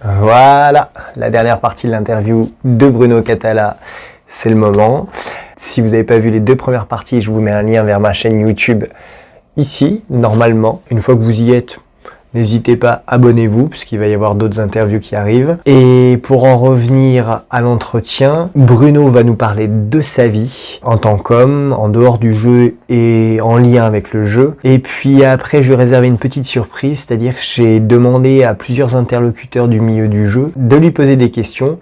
Voilà, la dernière partie de l'interview de Bruno Catala, c'est le moment. Si vous n'avez pas vu les deux premières parties, je vous mets un lien vers ma chaîne YouTube ici, normalement. Une fois que vous y êtes, n'hésitez pas, abonnez-vous, parce qu'il va y avoir d'autres interviews qui arrivent. Et pour en revenir à l'entretien, Bruno va nous parler de sa vie en tant qu'homme, en dehors du jeu et en lien avec le jeu. Et puis après, je lui ai réservé une petite surprise, c'est-à-dire que j'ai demandé à plusieurs interlocuteurs du milieu du jeu de lui poser des questions.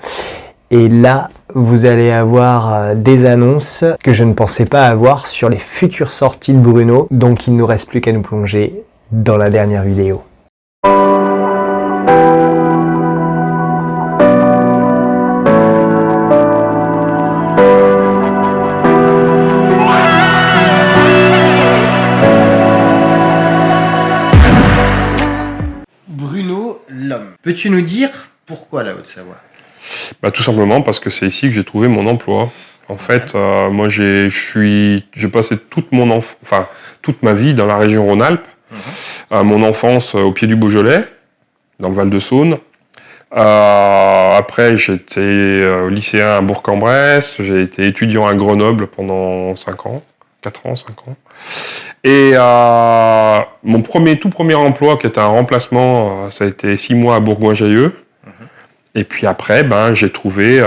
Et là, vous allez avoir des annonces que je ne pensais pas avoir sur les futures sorties de Bruno. Donc il ne nous reste plus qu'à nous plonger dans la dernière vidéo. Bruno, l'homme. Peux-tu nous dire pourquoi la Haute-Savoie ? Tout simplement parce que c'est ici que j'ai trouvé mon emploi. En fait, moi j'ai passé toute ma vie dans la région Rhône-Alpes. Mon enfance au pied du Beaujolais, dans le Val-de-Saône. Après, j'étais lycéen à Bourg-en-Bresse. J'ai été étudiant à Grenoble pendant 4 ans, 5 ans. Et mon tout premier emploi, qui était un remplacement, ça a été 6 mois à Bourgoin-Jallieu. Et puis après, j'ai trouvé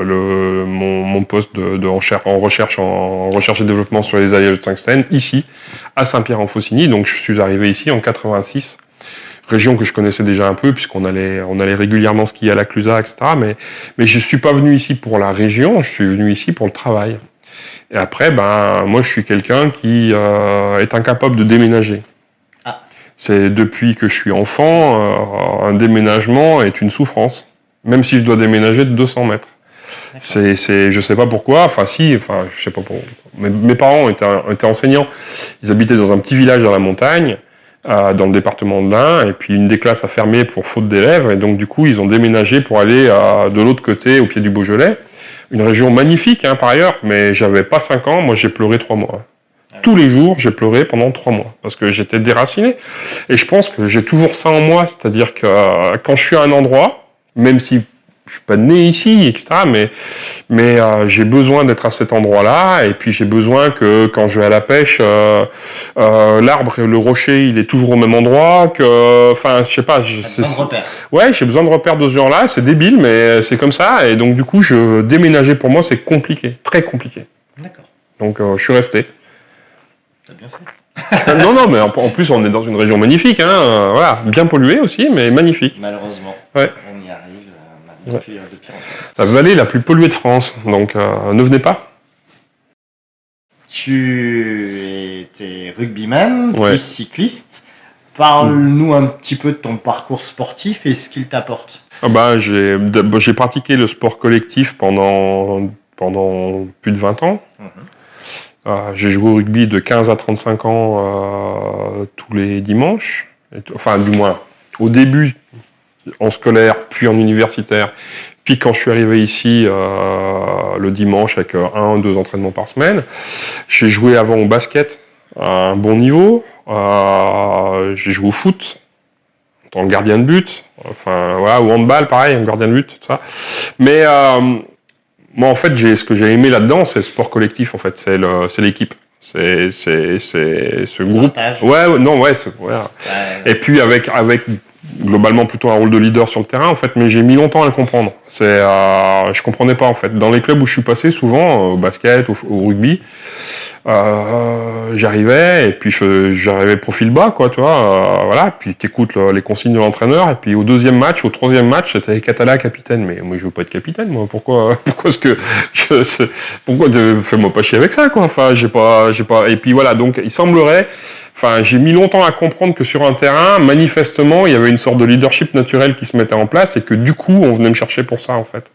mon poste de recherche et développement sur les alliages de tungstène ici, à Saint-Pierre-en-Faucigny. Donc je suis arrivé ici en 86, région que je connaissais déjà un peu puisqu'on allait régulièrement skier à la Clusaz, etc. Mais je suis pas venu ici pour la région, je suis venu ici pour le travail. Et après, moi je suis quelqu'un qui est incapable de déménager. C'est depuis que je suis enfant, un déménagement est une souffrance. Même si je dois déménager de 200 mètres. Je sais pas pourquoi, je sais pas pourquoi. Mes parents étaient enseignants. Ils habitaient dans un petit village dans la montagne, dans le département de l'Ain, et puis une des classes a fermé pour faute d'élèves, et donc du coup ils ont déménagé pour aller de l'autre côté, au pied du Beaujolais. Une région magnifique par ailleurs, mais j'avais pas 5 ans, moi j'ai pleuré 3 mois. Tous les jours, j'ai pleuré pendant 3 mois, parce que j'étais déraciné. Et je pense que j'ai toujours ça en moi, c'est-à-dire que quand je suis à un endroit, même si je suis pas né ici, etc., mais j'ai besoin d'être à cet endroit-là, et puis j'ai besoin que quand je vais à la pêche, l'arbre et le rocher, il est toujours au même endroit, je sais pas. J'ai besoin de repères. Ouais, j'ai besoin de repères de ce genre-là, c'est débile, mais c'est comme ça, et donc du coup, déménager pour moi, c'est compliqué, très compliqué. D'accord. Donc je suis resté. T'as bien fait. Non, mais en plus, on est dans une région magnifique, voilà, bien polluée aussi, mais magnifique. Malheureusement, ouais. On y arrive depuis longtemps. La vallée la plus polluée de France, donc ne venez pas. Tu étais rugbyman, puis cycliste. Parle-nous un petit peu de ton parcours sportif et ce qu'il t'apporte. J'ai pratiqué le sport collectif pendant plus de 20 ans. J'ai joué au rugby de 15 à 35 ans tous les dimanches. Enfin, du moins, au début, en scolaire, puis en universitaire. Puis quand je suis arrivé ici le dimanche avec 1 ou 2 entraînements par semaine. J'ai joué avant au basket à un bon niveau. J'ai joué au foot en tant que gardien de but. Enfin, voilà, au handball, pareil, un gardien de but, tout ça. Mais moi, en fait, ce que j'ai aimé là-dedans, c'est le sport collectif, en fait. C'est l'équipe. C'est ce groupe. Et puis avec globalement plutôt un rôle de leader sur le terrain, en fait, mais j'ai mis longtemps à le comprendre. Je comprenais pas, en fait. Dans les clubs où je suis passé, souvent, au basket, au rugby, j'arrivais, et puis j'arrivais profil bas, quoi, tu vois, voilà, puis t'écoutes les consignes de l'entraîneur, et puis au 2e match, au 3e match, c'était Catala capitaine, mais moi je veux pas être capitaine, moi, pourquoi fais-moi pas chier avec ça, quoi, enfin, j'ai pas, et puis voilà, donc il semblerait, j'ai mis longtemps à comprendre que sur un terrain, manifestement, il y avait une sorte de leadership naturel qui se mettait en place, et que du coup, on venait me chercher pour ça, en fait.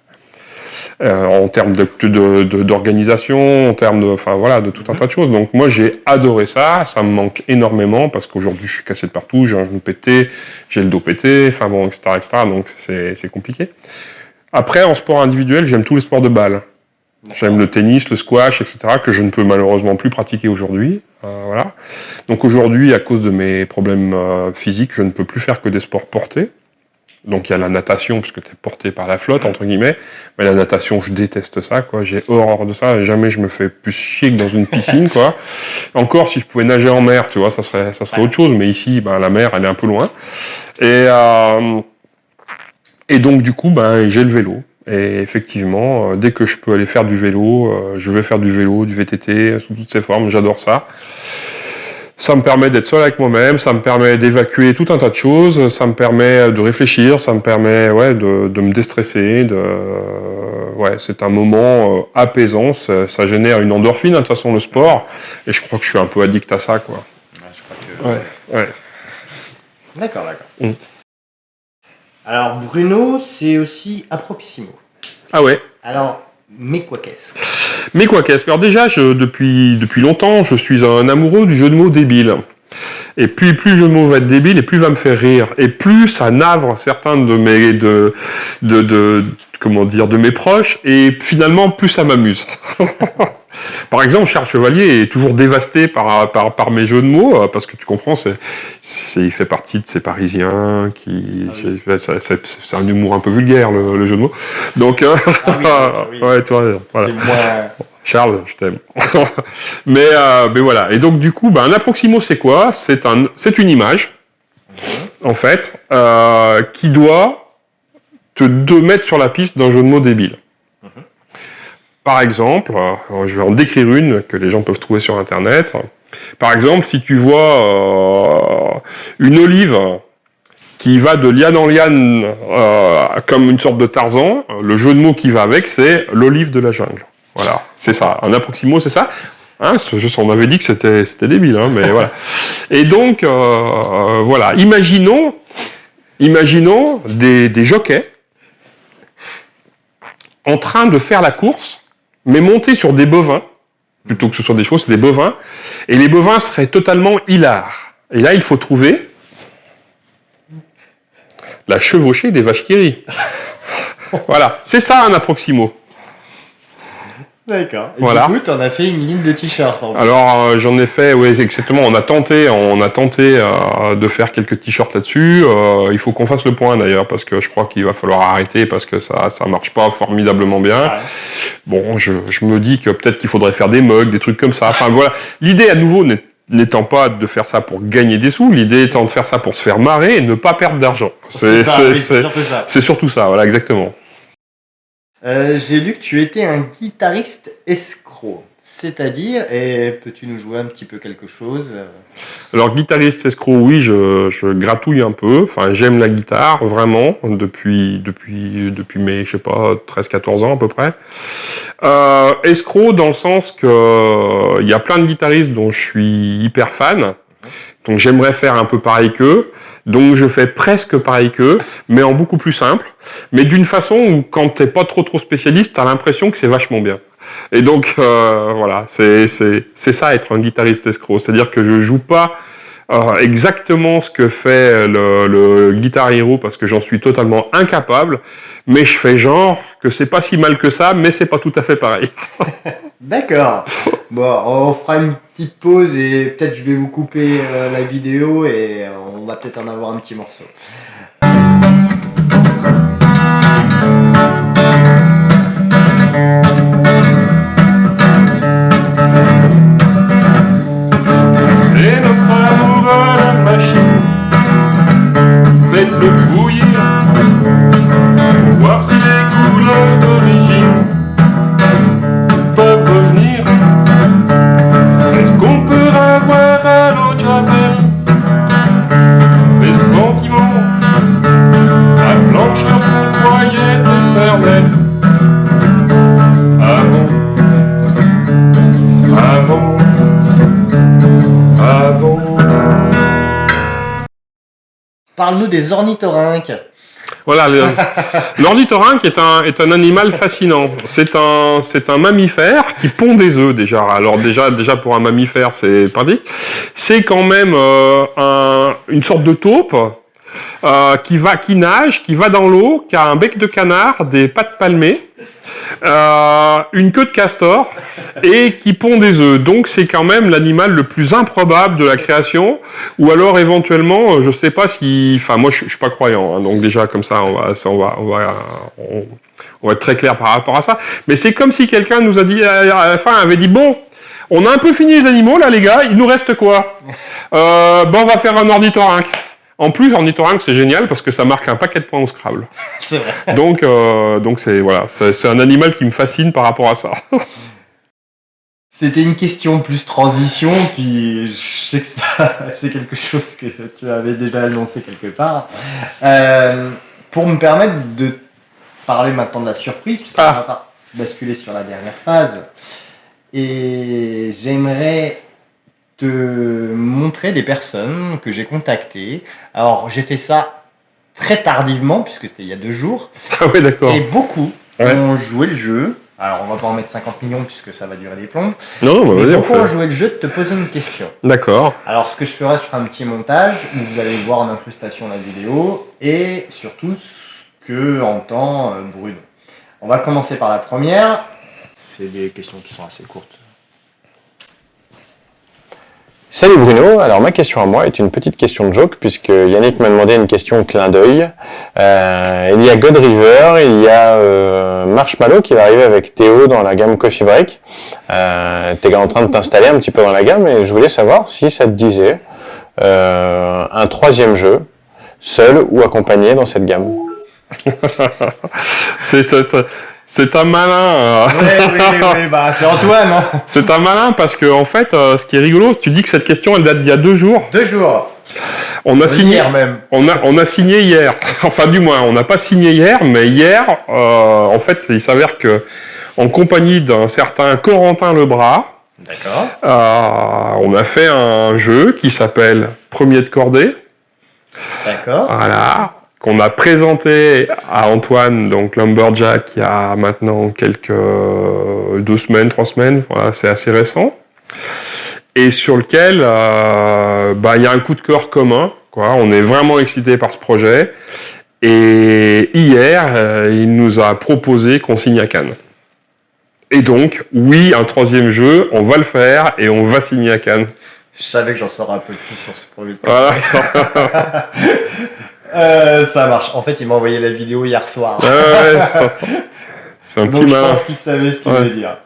En termes d'organisation, en termes de tout un tas de choses. Donc moi j'ai adoré ça, ça me manque énormément parce qu'aujourd'hui je suis cassé de partout, j'ai un genou pété, j'ai le dos pété, etc., donc c'est compliqué. Après en sport individuel, j'aime tous les sports de balle. J'aime le tennis, le squash, etc., que je ne peux malheureusement plus pratiquer aujourd'hui. Voilà. Donc aujourd'hui, à cause de mes problèmes physiques, je ne peux plus faire que des sports portés. Donc il y a la natation, puisque tu es porté par la flotte, entre guillemets. Mais la natation, je déteste ça, quoi. J'ai horreur de ça. Jamais je me fais plus chier que dans une piscine, quoi. Encore, si je pouvais nager en mer, tu vois, ça serait autre chose. Mais ici, ben, la mer, elle est un peu loin. Et donc, du coup, ben, j'ai le vélo. Et effectivement, dès que je peux aller faire du vélo, je vais faire du vélo, du VTT, sous toutes ses formes. J'adore ça. Ça me permet d'être seul avec moi-même, ça me permet d'évacuer tout un tas de choses, ça me permet de réfléchir, ça me permet de me déstresser. Ouais, c'est un moment apaisant, ça génère une endorphine, de toute façon, le sport. Et je crois que je suis un peu addict à ça, quoi. Ouais, je crois que... Ouais. D'accord. Alors, Bruno, c'est aussi à Proximo. Ah ouais. Alors, mais quoi qu'est-ce? Mais quoi qu'est-ce? Alors déjà, depuis longtemps, je suis un amoureux du jeu de mots débile. Et puis plus le jeu de mots va être débile, et plus il va me faire rire. Et plus ça navre certains de mes proches, et finalement, plus ça m'amuse. Par exemple, Charles Chevalier est toujours dévasté par mes jeux de mots, parce que tu comprends, il fait partie de ces Parisiens qui... C'est un humour un peu vulgaire, le jeu de mots. Donc, ouais, tu vois, voilà. C'est moi... Charles, je t'aime. mais voilà. Et donc, du coup, un approximo, c'est quoi? C'est une image, en fait, qui doit te mettre sur la piste d'un jeu de mots débile. Par exemple, je vais en décrire une que les gens peuvent trouver sur Internet. Par exemple, si tu vois une olive qui va de liane en liane comme une sorte de Tarzan, le jeu de mots qui va avec, c'est l'olive de la jungle. Voilà, c'est ça. Un approximo, c'est ça. Hein, on avait dit que c'était débile, hein, mais voilà. Et donc, voilà. Imaginons des jockeys en train de faire la course, mais montés sur des bovins, plutôt que ce soit des chevaux, c'est des bovins, et les bovins seraient totalement hilars. Et là, il faut trouver la chevauchée des vaches qui rient. Voilà, c'est ça un approximo. D'accord. Et voilà. Du coup, t'en as fait une ligne de t-shirts. Alors, j'en ai fait, oui, exactement. On a tenté de faire quelques t-shirts là-dessus. Il faut qu'on fasse le point d'ailleurs, parce que je crois qu'il va falloir arrêter, parce que ça marche pas formidablement bien. Ouais. Bon, je me dis que peut-être qu'il faudrait faire des mugs, des trucs comme ça. Enfin, voilà. L'idée, à nouveau, n'étant pas de faire ça pour gagner des sous, l'idée étant de faire ça pour se faire marrer et ne pas perdre d'argent. C'est surtout ça, voilà, exactement. J'ai lu que tu étais un guitariste escroc, c'est-à-dire, et peux-tu nous jouer un petit peu quelque chose? Alors, guitariste escroc, oui, je gratouille un peu, enfin, j'aime la guitare, vraiment, depuis mes, je sais pas, 13-14 ans à peu près. Escroc dans le sens que il y a plein de guitaristes dont je suis hyper fan, donc j'aimerais faire un peu pareil qu'eux. Donc je fais presque pareil qu'eux, mais en beaucoup plus simple, mais d'une façon où quand t'es pas trop spécialiste, t'as l'impression que c'est vachement bien. Et donc voilà, c'est ça être un guitariste escroc, c'est-à-dire que je joue pas exactement ce que fait le Guitar Hero parce que j'en suis totalement incapable, mais je fais genre que c'est pas si mal que ça, mais c'est pas tout à fait pareil. D'accord. Bon, on fera une petite pause et peut-être je vais vous couper la vidéo et on va peut-être en avoir un petit morceau. C'est notre amour à la machine. Faites-le bouillir pour voir si les couleurs d'origine peuvent revenir. Est-ce qu'on peut avoir à l'eau de Javel des sentiments à blancheur qu'on croyait éternelle avant. Parle-nous des ornithorynques. Voilà, l'ornithorynque est un animal fascinant. C'est un mammifère qui pond des œufs déjà. Alors déjà pour un mammifère, c'est pratique. C'est quand même une sorte de taupe qui nage, qui va dans l'eau, qui a un bec de canard, des pattes palmées, une queue de castor et qui pond des œufs. Donc c'est quand même l'animal le plus improbable de la création. Ou alors éventuellement, je sais pas si, enfin moi je suis pas croyant, hein, donc déjà comme ça on va être très clair par rapport à ça. Mais c'est comme si quelqu'un nous a dit à la fin avait dit bon. On a un peu fini les animaux, là, les gars. Il nous reste quoi? On va faire un ornithorynque. En plus, ornithorynque, c'est génial parce que ça marque un paquet de points au Scrabble. C'est vrai. Donc c'est un animal qui me fascine par rapport à ça. C'était une question plus transition, puis je sais que c'est quelque chose que tu avais déjà annoncé quelque part. Pour me permettre de parler maintenant de la surprise, puisqu'on va basculer sur la dernière phase. Et j'aimerais te montrer des personnes que j'ai contactées. Alors, j'ai fait ça très tardivement, puisque c'était il y a 2 jours. Ah oui, d'accord. Et beaucoup ont joué le jeu. Alors, on va pas en mettre 50 millions, puisque ça va durer des plombs. Non, bah, vas-y, beaucoup ont joué le jeu de te poser une question. D'accord. Alors, ce que je ferai un petit montage, où vous allez voir en incrustation la vidéo, et surtout ce que entend Bruno. On va commencer par la première. C'est des questions qui sont assez courtes. Salut Bruno, alors ma question à moi est une petite question de joke puisque Yannick m'a demandé une question au clin d'œil. Il y a God River, il y a Marshmallow qui va arriver avec Théo dans la gamme Coffee Break. T'es en train de t'installer un petit peu dans la gamme et je voulais savoir si ça te disait un 3e jeu, seul ou accompagné dans cette gamme. C'est un malin. Oui, bah, c'est Antoine. Hein. C'est un malin parce que en fait, ce qui est rigolo, tu dis que cette question elle date d'il y a 2 jours. 2 jours. On a signé hier même. On a signé hier. Enfin, du moins, on n'a pas signé hier, mais hier, en fait, il s'avère que en compagnie d'un certain Corentin Lebras, d'accord, on a fait un jeu qui s'appelle Premier de cordée. D'accord. Voilà. Qu'on a présenté à Antoine, donc Lumberjack, il y a maintenant 2 semaines, 3 semaines, voilà, c'est assez récent, et sur lequel il y a un coup de cœur commun, quoi. On est vraiment excité par ce projet, et hier, il nous a proposé qu'on signe à Cannes. Et donc, oui, un 3e jeu, on va le faire, et on va signer à Cannes. Je savais que j'en saurais un peu plus sur ce projet. Voilà. Ça marche. En fait, il m'a envoyé la vidéo hier soir. C'est un petit Donc, malin. je pense qu'il savait ce qu'il voulait dire.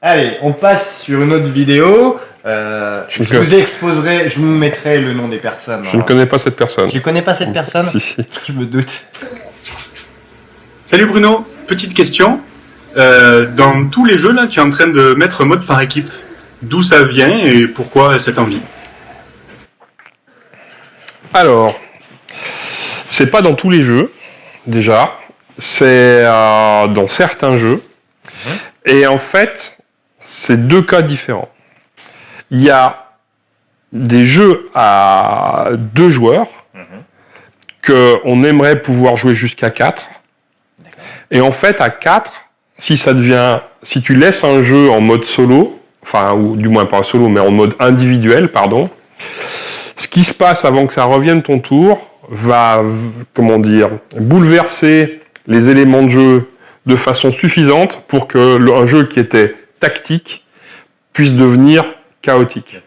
Allez, on passe sur une autre vidéo. Je vous exposerai, je vous mettrai le nom des personnes. Je ne connais pas cette personne. Tu connais pas cette personne? Si. Je me doute. Salut Bruno, petite question. Dans tous les jeux, là, tu es en train de mettre mode par équipe. D'où ça vient et pourquoi cette envie? Alors, c'est pas dans tous les jeux, déjà. C'est dans certains jeux. Et en fait, c'est 2 cas différents. Il y a des jeux à 2 joueurs qu'on aimerait pouvoir jouer jusqu'à 4. Et en fait, à 4, si tu laisses un jeu en mode solo, enfin, ou du moins pas solo, mais en mode individuel, pardon, ce qui se passe avant que ça revienne ton tour va, bouleverser les éléments de jeu de façon suffisante pour que un jeu qui était tactique puisse devenir chaotique.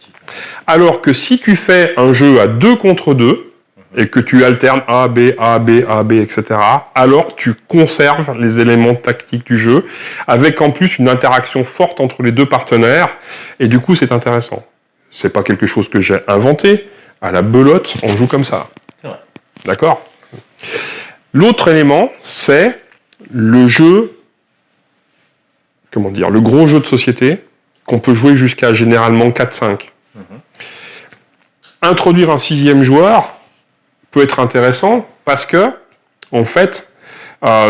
Alors que si tu fais un jeu à 2 contre 2 et que tu alternes A, B, A, B, A, B, etc., alors tu conserves les éléments tactiques du jeu avec en plus une interaction forte entre les 2 partenaires et du coup c'est intéressant. C'est pas quelque chose que j'ai inventé. À la belote, on joue comme ça. D'accord? L'autre élément, c'est le jeu, le gros jeu de société, qu'on peut jouer jusqu'à généralement 4-5. Introduire un 6e joueur peut être intéressant parce que, en fait,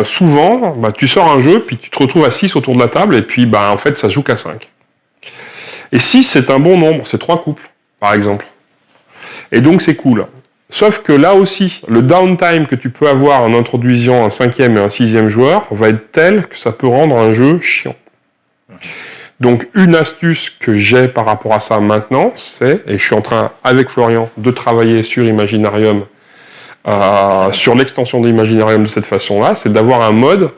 souvent, tu sors un jeu, puis tu te retrouves à 6 autour de la table, et puis, en fait, ça se joue qu'à 5. Et 6, c'est un bon nombre, c'est 3 couples, par exemple. Et donc, c'est cool. Sauf que là aussi, le downtime que tu peux avoir en introduisant un 5e et un 6e joueur va être tel que ça peut rendre un jeu chiant. Donc, une astuce que j'ai par rapport à ça maintenant, c'est, et je suis en train, avec Florian, de travailler sur Imaginarium sur l'extension d'Imaginarium de cette façon-là, c'est d'avoir un mode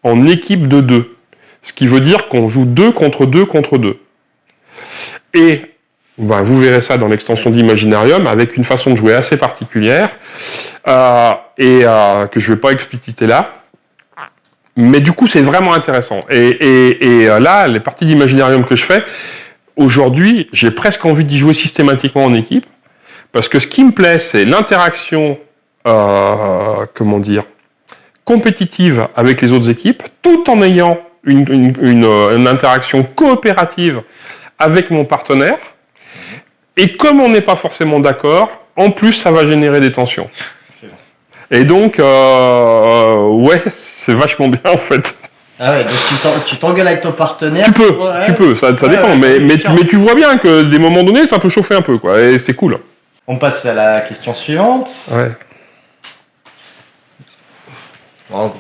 en équipe de 2. Ce qui veut dire qu'on joue 2 contre 2 contre 2. Et vous verrez ça dans l'extension d'Imaginarium avec une façon de jouer assez particulière que je ne vais pas expliciter là. Mais du coup, c'est vraiment intéressant. Et là, les parties d'Imaginarium que je fais, aujourd'hui, j'ai presque envie d'y jouer systématiquement en équipe. Parce que ce qui me plaît, c'est l'interaction, compétitive avec les autres équipes, tout en ayant une interaction coopérative avec mon partenaire. Et comme on n'est pas forcément d'accord, en plus, ça va générer des tensions. Et donc, ouais, c'est vachement bien en fait. Ah ouais, donc tu t'engueules avec ton partenaire. Tu peux, ça dépend, mais tu vois bien que des moments donnés, ça peut chauffer un peu, quoi, et c'est cool. On passe à la question suivante. Ouais. Bon,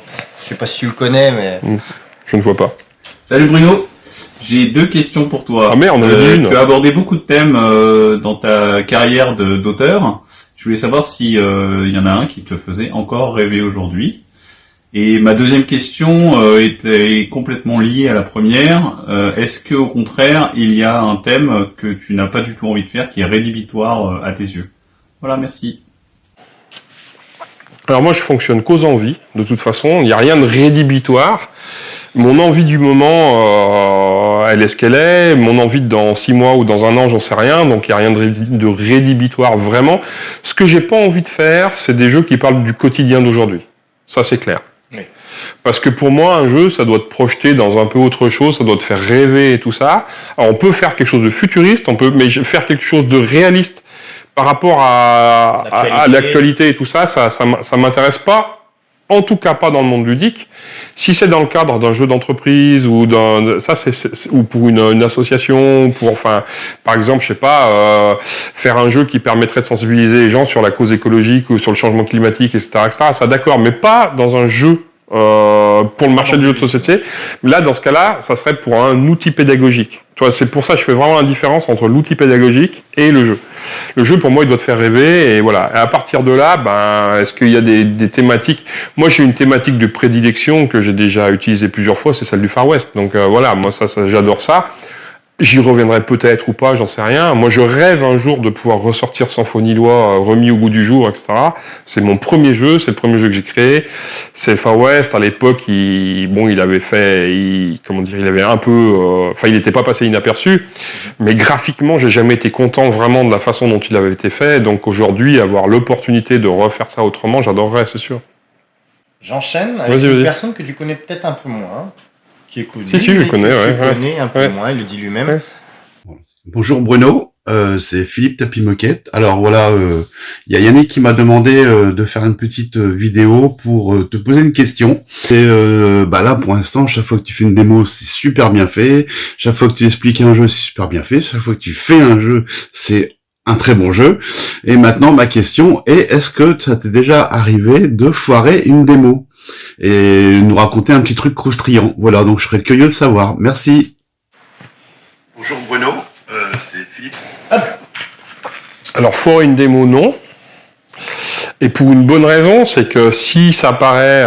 je sais pas si tu le connais, mais... Je ne vois pas. Salut Bruno, j'ai 2 questions pour toi. Ah merde, on en avait une. Tu as abordé beaucoup de thèmes dans ta carrière d'auteur. Je voulais savoir si y en a un qui te faisait encore rêver aujourd'hui. Et ma deuxième question est complètement liée à la première. Est-ce que au contraire, il y a un thème que tu n'as pas du tout envie de faire qui est rédhibitoire à tes yeux? Voilà, merci. Alors moi, je fonctionne qu'aux envies, de toute façon. Il n'y a rien de rédhibitoire. Mon envie du moment, elle est ce qu'elle est. Mon envie dans 6 mois ou dans 1 an, j'en sais rien. Donc il n'y a rien de rédhibitoire vraiment. Ce que j'ai pas envie de faire, c'est des jeux qui parlent du quotidien d'aujourd'hui. Ça, c'est clair. Oui. Parce que pour moi, un jeu, ça doit te projeter dans un peu autre chose, ça doit te faire rêver et tout ça. Alors on peut faire quelque chose de futuriste, mais faire quelque chose de réaliste par rapport à l'actualité et tout ça, ça m'intéresse pas. En tout cas, pas dans le monde ludique. Si c'est dans le cadre d'un jeu d'entreprise ou ou pour une association, par exemple, je sais pas, faire un jeu qui permettrait de sensibiliser les gens sur la cause écologique ou sur le changement climatique, etc., ça d'accord, mais pas dans un jeu pour le marché du jeu de société. Là, dans ce cas-là, ça serait pour un outil pédagogique. C'est pour ça que je fais vraiment la différence entre l'outil pédagogique et le jeu. Le jeu, pour moi, il doit te faire rêver, et voilà. Et à partir de là, est-ce qu'il y a des thématiques? Moi, j'ai une thématique de prédilection que j'ai déjà utilisée plusieurs fois, c'est celle du Far West. Donc voilà, moi, ça j'adore ça. J'y reviendrai peut-être ou pas, j'en sais rien. Moi, je rêve un jour de pouvoir ressortir Symphonie Loi, remis au goût du jour, etc. C'est mon premier jeu, c'est le premier jeu que j'ai créé. C'est Far West. À l'époque, il avait un peu, il n'était pas passé inaperçu. Mais graphiquement, j'ai jamais été content vraiment de la façon dont il avait été fait. Donc aujourd'hui, avoir l'opportunité de refaire ça autrement, j'adorerais, c'est sûr. J'enchaîne avec une personne que tu connais peut-être un peu moins. Qui est connu, si, je connais, connais un peu moins, il le dit lui-même. Ouais. Bonjour Bruno, c'est Philippe Tapimoquette. Alors voilà, il y a Yannick qui m'a demandé de faire une petite vidéo pour te poser une question. Et là pour l'instant, chaque fois que tu fais une démo, c'est super bien fait. Chaque fois que tu expliques un jeu, c'est super bien fait. Chaque fois que tu fais un jeu, c'est un très bon jeu. Et maintenant, ma question est, est-ce que ça t'est déjà arrivé de foirer une démo et nous raconter un petit truc croustillant? Voilà, donc je serais curieux de savoir. Merci. Bonjour Bruno, c'est Philippe. Alors, foirer une démo, non. Et pour une bonne raison, c'est que si ça paraît...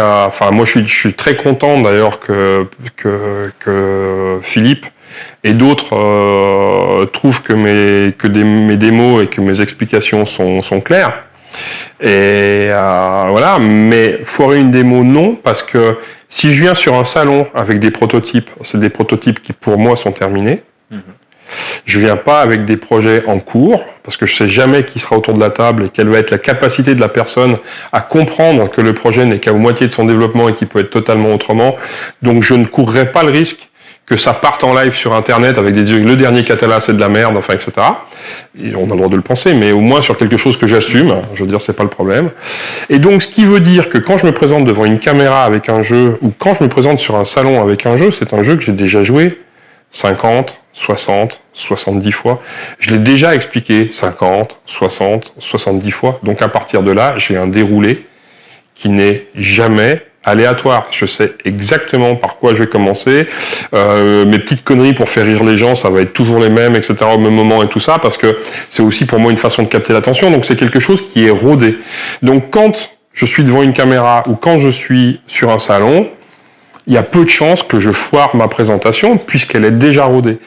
moi, je suis très content d'ailleurs que Philippe et d'autres trouvent que mes démos et que mes explications sont claires. Et voilà, mais foirer une démo, non, parce que si je viens sur un salon avec des prototypes, c'est des prototypes qui pour moi sont terminés. Je viens pas avec des projets en cours, parce que je sais jamais qui sera autour de la table et quelle va être la capacité de la personne à comprendre que le projet n'est qu'à moitié de son développement et qu'il peut être totalement autrement. Donc je ne courrai pas le risque que ça parte en live sur Internet avec le dernier Catala, c'est de la merde, etc. Et on a le droit de le penser, mais au moins sur quelque chose que j'assume, je veux dire, c'est pas le problème. Et donc, ce qui veut dire que quand je me présente devant une caméra avec un jeu, ou quand je me présente sur un salon avec un jeu, c'est un jeu que j'ai déjà joué 50, 60, 70 fois. Je l'ai déjà expliqué 50, 60, 70 fois. Donc, à partir de là, j'ai un déroulé qui n'est jamais aléatoire. Je sais exactement par quoi je vais commencer. Mes petites conneries pour faire rire les gens, ça va être toujours les mêmes, etc. au même moment et tout ça, parce que c'est aussi pour moi une façon de capter l'attention. Donc c'est quelque chose qui est rodé. Donc quand je suis devant une caméra ou quand je suis sur un salon, il y a peu de chances que je foire ma présentation puisqu'elle est déjà rodée.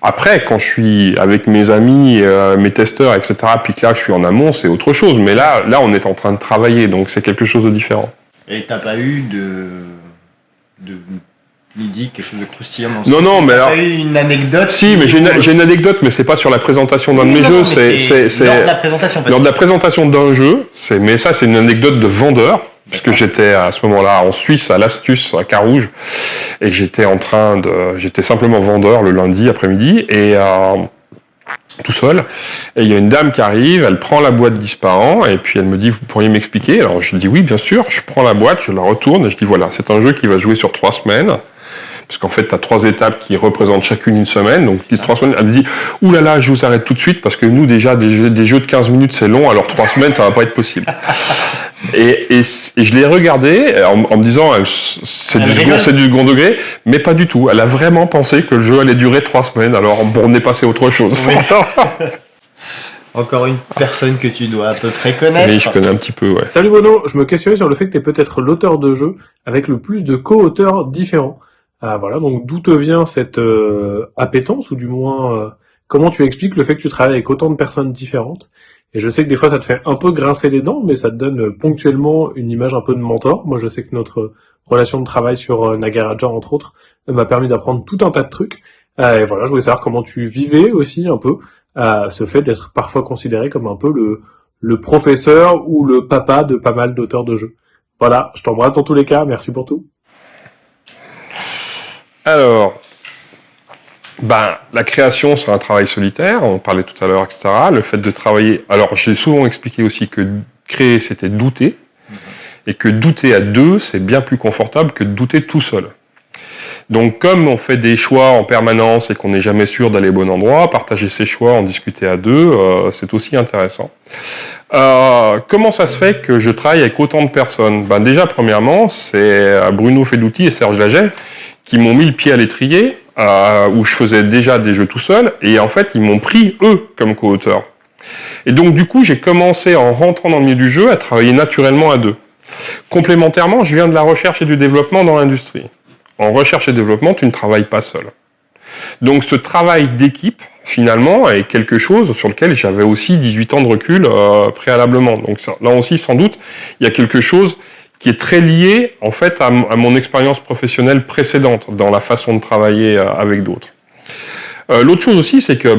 Après, quand je suis avec mes amis, mes testeurs, etc., puis que là, je suis en amont, c'est autre chose. Mais là, on est en train de travailler, donc c'est quelque chose de différent. Et t'as pas eu Lydie, quelque chose de croustillant dans ce Non, mais t'as alors... pas eu une anecdote? Si, mais j'ai une anecdote, mais c'est pas sur la présentation d'un de mes jeux, c'est lors de la présentation. lors de la présentation d'un jeu, mais ça, c'est une anecdote de vendeur, puisque j'étais à ce moment-là en Suisse, à l'Astuce, à Carouge, et j'étais simplement vendeur le lundi après-midi, et tout seul, et il y a une dame qui arrive, elle prend la boîte d'Ispahan, et puis elle me dit, vous pourriez m'expliquer? Alors je dis oui, bien sûr, je prends la boîte, je la retourne, et je dis voilà, c'est un jeu qui va se jouer sur 3 semaines, parce qu'en fait, tu as 3 étapes qui représentent chacune une semaine, donc 3 semaines, elle me dit, oulala, je vous arrête tout de suite, parce que nous, déjà, des jeux de 15 minutes, c'est long, alors 3 semaines, ça va pas être possible. Et je l'ai regardé en me disant, c'est du second degré, mais pas du tout. Elle a vraiment pensé que le jeu allait durer 3 semaines, alors on est passé à autre chose. Oui. Encore une personne que tu dois à peu près connaître. Oui, je connais un petit peu, ouais. Salut Bruno, je me questionnais sur le fait que tu es peut-être l'auteur de jeu avec le plus de co-auteurs différents. Voilà, donc d'où te vient cette appétence, ou du moins comment tu expliques le fait que tu travailles avec autant de personnes différentes? Et je sais que des fois ça te fait un peu grincer les dents, mais ça te donne ponctuellement une image un peu de mentor. Moi je sais que notre relation de travail sur Nagaraja entre autres m'a permis d'apprendre tout un tas de trucs. Et voilà, je voulais savoir comment tu vivais aussi un peu ce fait d'être parfois considéré comme un peu le professeur ou le papa de pas mal d'auteurs de jeux. Voilà, je t'embrasse dans tous les cas, merci pour tout. Alors, la création, c'est un travail solitaire, on parlait tout à l'heure, etc. Le fait de travailler... Alors, j'ai souvent expliqué aussi que créer, c'était douter, et que douter à 2, c'est bien plus confortable que de douter tout seul. Donc, comme on fait des choix en permanence et qu'on n'est jamais sûr d'aller au bon endroit, partager ses choix, en discuter à 2, c'est aussi intéressant. Comment ça se fait que je travaille avec autant de personnes? Déjà, premièrement, c'est Bruno Feduti et Serge Laget qui m'ont mis le pied à l'étrier, où je faisais déjà des jeux tout seul, et en fait, ils m'ont pris, eux, comme co-auteurs. Et donc, du coup, j'ai commencé, en rentrant dans le milieu du jeu, à travailler naturellement à 2. Complémentairement, je viens de la recherche et du développement dans l'industrie. En recherche et développement, tu ne travailles pas seul. Donc, ce travail d'équipe, finalement, est quelque chose sur lequel j'avais aussi 18 ans de recul préalablement. Donc, là aussi, sans doute, il y a quelque chose qui est très lié, en fait, à mon expérience professionnelle précédente, dans la façon de travailler avec d'autres. L'autre chose aussi, c'est que,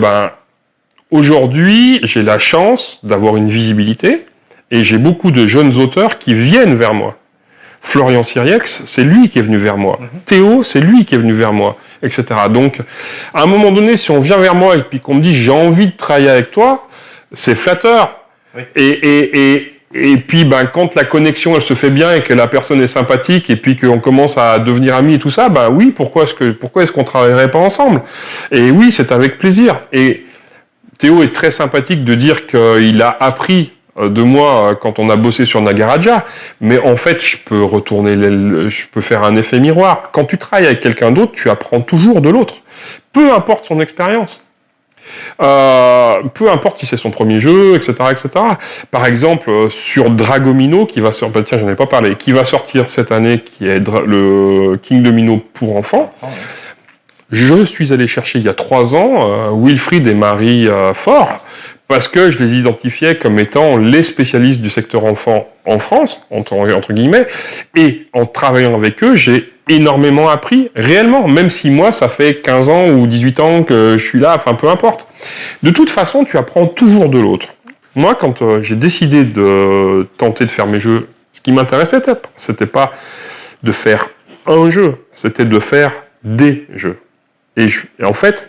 aujourd'hui, j'ai la chance d'avoir une visibilité, et j'ai beaucoup de jeunes auteurs qui viennent vers moi. Florian Siriex, c'est lui qui est venu vers moi. Théo, c'est lui qui est venu vers moi, etc. Donc, à un moment donné, si on vient vers moi et puis qu'on me dit « j'ai envie de travailler avec toi », c'est flatteur. Oui. Et puis, quand la connexion, elle se fait bien et que la personne est sympathique et puis qu'on commence à devenir amis et tout ça, oui, pourquoi est-ce qu'on travaillerait pas ensemble? Et oui, c'est avec plaisir. Et Théo est très sympathique de dire qu'il a appris de moi quand on a bossé sur Nagaraja, mais en fait, je peux faire un effet miroir. Quand tu travailles avec quelqu'un d'autre, tu apprends toujours de l'autre. Peu importe son expérience. Peu importe si c'est son premier jeu, etc., etc. Par exemple, sur Dragomino, qui va sortir, tiens, j'en ai pas parlé, qui va sortir cette année, qui est le King Domino pour enfants. Je suis allé chercher il y a 3 ans Wilfried et Marie Faure, parce que je les identifiais comme étant les spécialistes du secteur enfant en France, entre guillemets, et en travaillant avec eux, j'ai énormément appris, réellement, même si moi, ça fait 15 ans ou 18 ans que je suis là, enfin, peu importe. De toute façon, tu apprends toujours de l'autre. Moi, quand j'ai décidé de tenter de faire mes jeux, ce qui m'intéressait, c'était pas de faire un jeu, c'était de faire des jeux. Et en fait,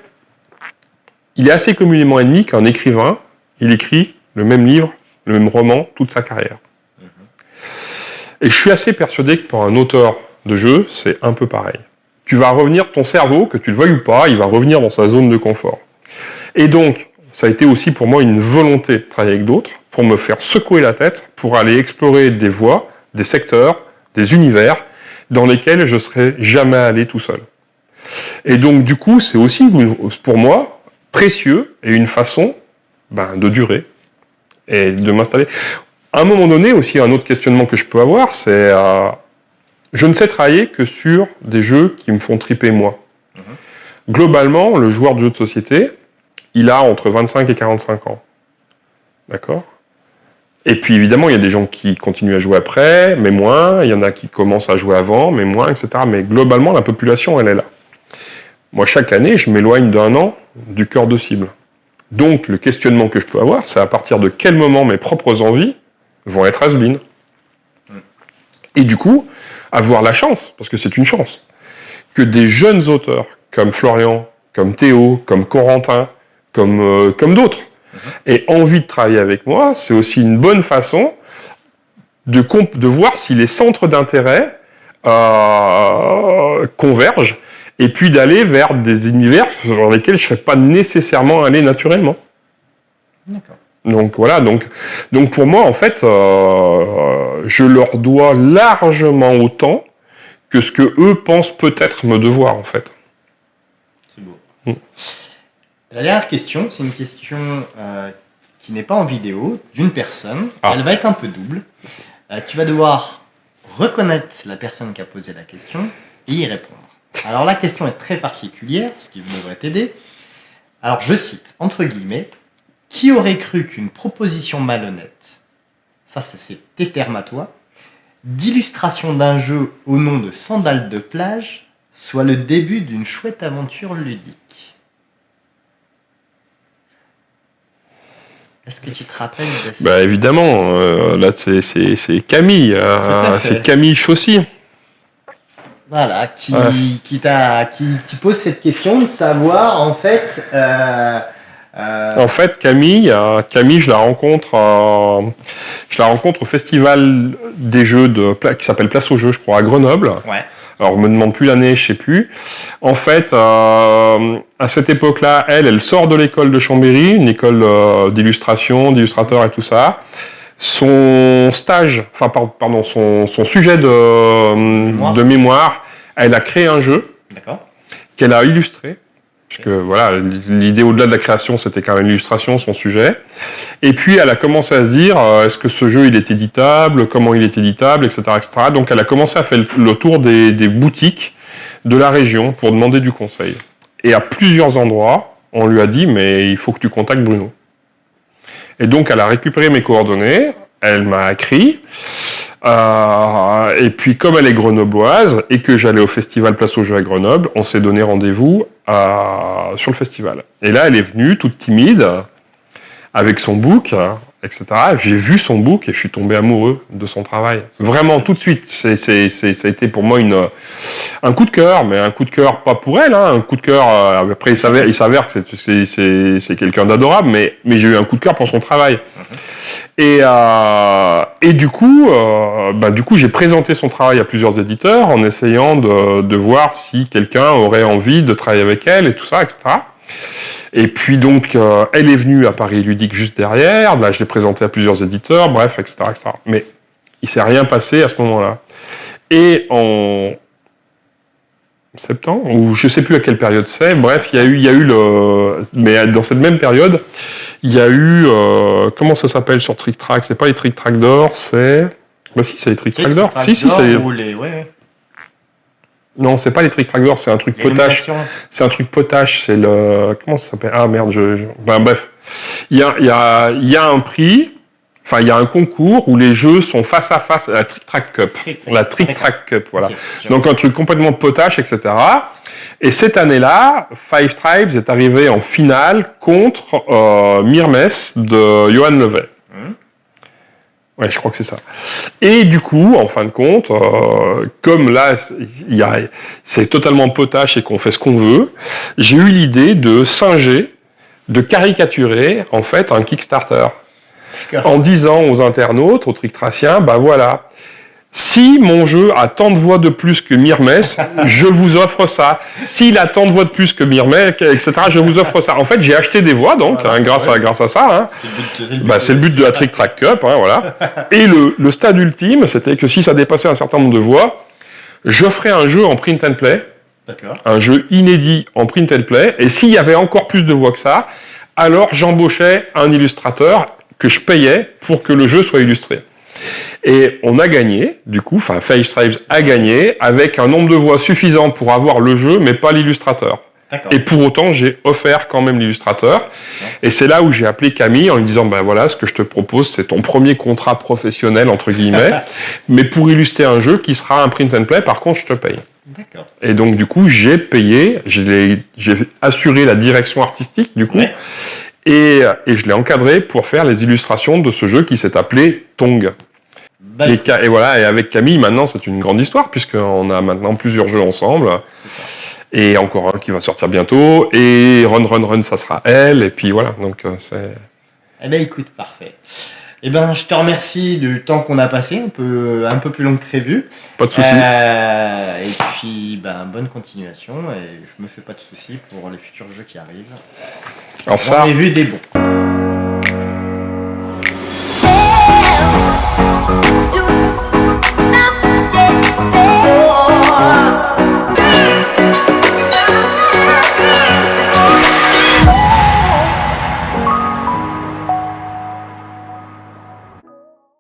il est assez communément admis qu'un écrivain, il écrit le même livre, le même roman, toute sa carrière. Et je suis assez persuadé que pour un auteur de jeu, c'est un peu pareil. Tu vas revenir, ton cerveau, que tu le veuilles ou pas, il va revenir dans sa zone de confort. Et donc, ça a été aussi pour moi une volonté de travailler avec d'autres, pour me faire secouer la tête, pour aller explorer des voies, des secteurs, des univers, dans lesquels je serais jamais allé tout seul. Et donc, du coup, c'est aussi, pour moi, précieux et une façon de durer et de m'installer. À un moment donné, aussi, un autre questionnement que je peux avoir, c'est je ne sais travailler que sur des jeux qui me font triper moi. Globalement, le joueur de jeux de société, il a entre 25 et 45 ans. D'accord ? Et puis, évidemment, il y a des gens qui continuent à jouer après, mais moins. Il y en a qui commencent à jouer avant, mais moins, etc. Mais globalement, la population, elle est là. Moi, chaque année, je m'éloigne d'un an du cœur de cible. Donc, le questionnement que je peux avoir, c'est à partir de quel moment mes propres envies vont être has-been. Et du coup, avoir la chance, parce que c'est une chance, que des jeunes auteurs, comme Florian, comme Théo, comme Corentin, comme d'autres, aient envie de travailler avec moi, c'est aussi une bonne façon de voir si les centres d'intérêt convergent, et puis d'aller vers des univers dans lesquels je ne serais pas nécessairement allé naturellement. D'accord. Donc voilà, donc pour moi, en fait, je leur dois largement autant que ce que eux pensent peut-être me devoir, en fait. C'est beau. La dernière question, c'est une question qui n'est pas en vidéo, d'une personne. Elle va être un peu double. Tu vas devoir reconnaître la personne qui a posé la question et y répondre. Alors la question est très particulière, ce qui devrait t'aider. Alors je cite, entre guillemets, « Qui aurait cru qu'une proposition malhonnête, ça c'est tes termes à toi, d'illustration d'un jeu au nom de Sandales de plage soit le début d'une chouette aventure ludique ?» Est-ce que tu te rappelles de ça ? Évidemment, là c'est Camille, c'est Camille Chaussy. Voilà, qui pose cette question de savoir en fait. En fait, Camille, je la rencontre au festival des jeux qui s'appelle Place aux Jeux, je crois, à Grenoble. Ouais. Alors, on me demande plus l'année, je sais plus. En fait, à cette époque-là, elle sort de l'école de Chambéry, une école d'illustrateur et tout ça. Son stage, son sujet de mémoire, elle a créé un jeu qu'elle a illustré. Parce que voilà, l'idée au-delà de la création, c'était quand même l'illustration, son sujet. Et puis, elle a commencé à se dire, est-ce que ce jeu, il est éditable, comment il est éditable, etc., etc. Donc, elle a commencé à faire le tour des boutiques de la région pour demander du conseil. Et à plusieurs endroits, on lui a dit, mais il faut que tu contactes Bruno. Et donc, elle a récupéré mes coordonnées, elle m'a écrit, et puis comme elle est grenobloise et que j'allais au festival Place aux Jeux à Grenoble, on s'est donné rendez-vous sur le festival. Et là, elle est venue, toute timide, avec son book, etc. J'ai vu son book et je suis tombé amoureux de son travail. Vraiment, tout de suite. Ça a été pour moi un coup de cœur, mais un coup de cœur pas pour elle, un coup de cœur. Après, il s'avère que c'est quelqu'un d'adorable, mais j'ai eu un coup de cœur pour son travail. Et du coup, j'ai présenté son travail à plusieurs éditeurs en essayant de voir si quelqu'un aurait envie de travailler avec elle et tout ça, etc. Et puis donc, elle est venue à Paris Ludique juste derrière. Là, je l'ai présenté à plusieurs éditeurs, bref, etc., etc. Mais il s'est rien passé à ce moment-là. Et en septembre, ou je sais plus à quelle période c'est, bref, il y a eu mais dans cette même période, il y a eu, comment ça s'appelle sur Trick Track ? C'est pas les Trick Track d'or, c'est... si, c'est les Trick Track d'or. Si, c'est... Non, c'est pas les Trick Track d'or, c'est un truc potache. C'est un truc potache, c'est le... Comment ça s'appelle ? Ah merde, bref. Il y a un prix, enfin, il y a un concours où les jeux sont face à face, la Trick Track Cup. La Trick Track Cup, voilà. Okay, donc un truc complètement potache, etc. Et cette année-là, Five Tribes est arrivé en finale contre Myrmes de Johan Levet. Ouais, je crois que c'est ça. Et du coup, en fin de compte, comme là, c'est totalement potache et qu'on fait ce qu'on veut, j'ai eu l'idée de singer, de caricaturer, en fait, un Kickstarter. En disant aux internautes, aux Tricktraciens, voilà, si mon jeu a tant de voix de plus que Myrmes, je vous offre ça. S'il a tant de voix de plus que Myrmes, etc., je vous offre ça. En fait, j'ai acheté des voix, donc, grâce à ça. C'est le but de la Trick Track Cup, voilà. Et le stade ultime, c'était que si ça dépassait un certain nombre de voix, je ferai un jeu en print and play, D'accord. un jeu inédit en print and play, et s'il y avait encore plus de voix que ça, alors j'embauchais un illustrateur que je payais pour que le jeu soit illustré. Et on a gagné, du coup, enfin Five Stripes a gagné avec un nombre de voix suffisant pour avoir le jeu, mais pas l'illustrateur. Et pour autant, j'ai offert quand même l'illustrateur. Et c'est là où j'ai appelé Camille en lui disant, ben voilà, ce que je te propose, c'est ton premier contrat professionnel, entre guillemets, mais pour illustrer un jeu qui sera un print and play, par contre, je te paye. D'accord. Et donc, du coup, j'ai payé, j'ai assuré la direction artistique, du coup, et je l'ai encadré pour faire les illustrations de ce jeu qui s'est appelé Tong. Et voilà, et avec Camille, maintenant, c'est une grande histoire, puisqu'on a maintenant plusieurs jeux ensemble. Et encore un qui va sortir bientôt. Et Run, ça sera elle. Et puis voilà, donc c'est... Eh ben écoute, parfait. Eh ben, je te remercie du temps qu'on a passé, un peu plus long que prévu. Pas de soucis. Et puis, ben, bonne continuation. Et je me fais pas de soucis pour les futurs jeux qui arrivent. Alors ça... On a vu des bons.